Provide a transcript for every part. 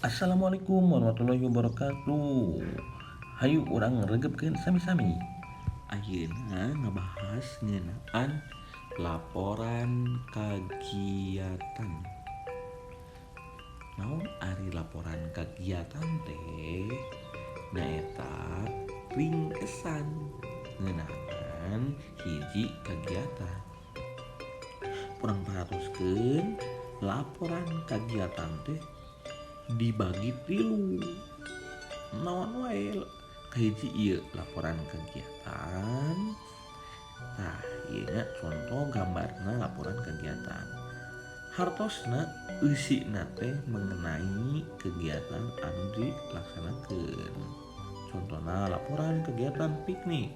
Assalamualaikum warahmatullahi wabarakatuh. Hayu urang ngregepkeun sami-sami. Ayeuna ngabahas ngeunaan laporan kagiatan. Naon ari laporan kagiatan teh? Nyaeta ringkesan ngeunaan hiji kagiatan. Urang paratoskeun laporan kagiatan teh dibagi tilu. Naon wae kahiji ieu laporan kegiatan. Nah, ieu contoh gambarna laporan kegiatan. Hartosna eusina teh mengenai kegiatan anu dilaksanakeun. Contohna laporan kegiatan piknik.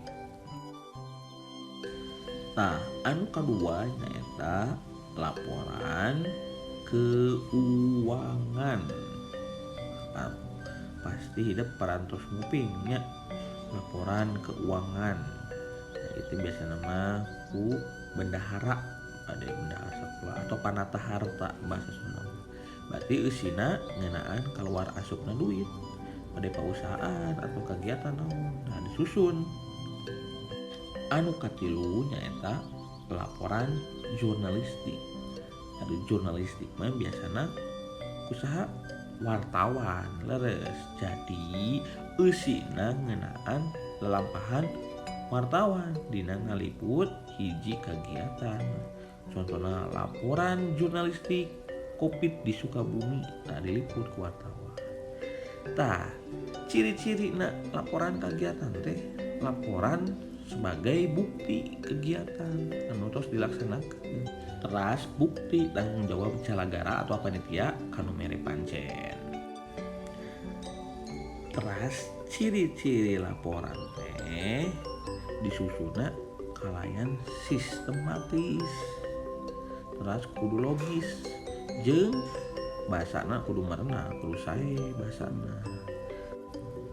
Nah, anu kadua nyaeta laporan keuangan. Pasti hidup parantos ngupingnya laporan keuangan. Nah, itu biasa nama ku bendahara, ada bendahara sekolah atau panata harta bahasa Sunda. Berarti eusina ngeunaan keluar asupna duit pada pausahaan atau kegiatan naon. Nah, disusun. Anu katilu nyaeta laporan jurnalistik. Ada jurnalistik mah biasana usaha wartawan leres. Jadi eusina ngeunaan lelampahan wartawan dina ngaliput hiji kagiatan. Contohna laporan jurnalistik Covid di Sukabumi, nah diliput ku wartawan. Tah, ciri-cirina laporan kagiatan teh laporan sebagai bukti kegiatan anu tos dilaksanakan. Teras bukti tanggung jawab calagara atau panitia kanu mere pancen. Teras ciri-ciri laporan teh disusuna kalayan sistematis. Teras kudu logis jeung bahasana kudu merenah, kudu sae bahasana.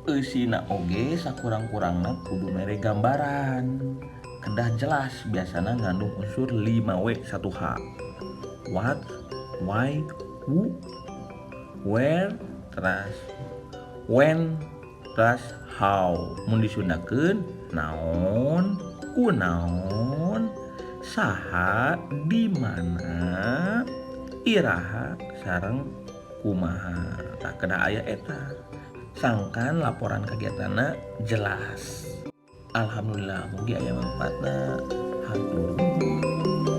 Eusina oge sakurang-kurangna kudu mere gambaran. Kedah jelas biasana ngandung unsur 5W 1H. What, why, who, where, teras when, teras how. Mun disundakeun naon, kunaon, saha, di mana, iraha sareng kumaha. Tak kedah aya eta. Sangkan laporan kegiatanna jelas. Alhamdulillah mugi aya manfaatna. Hatur nuhun.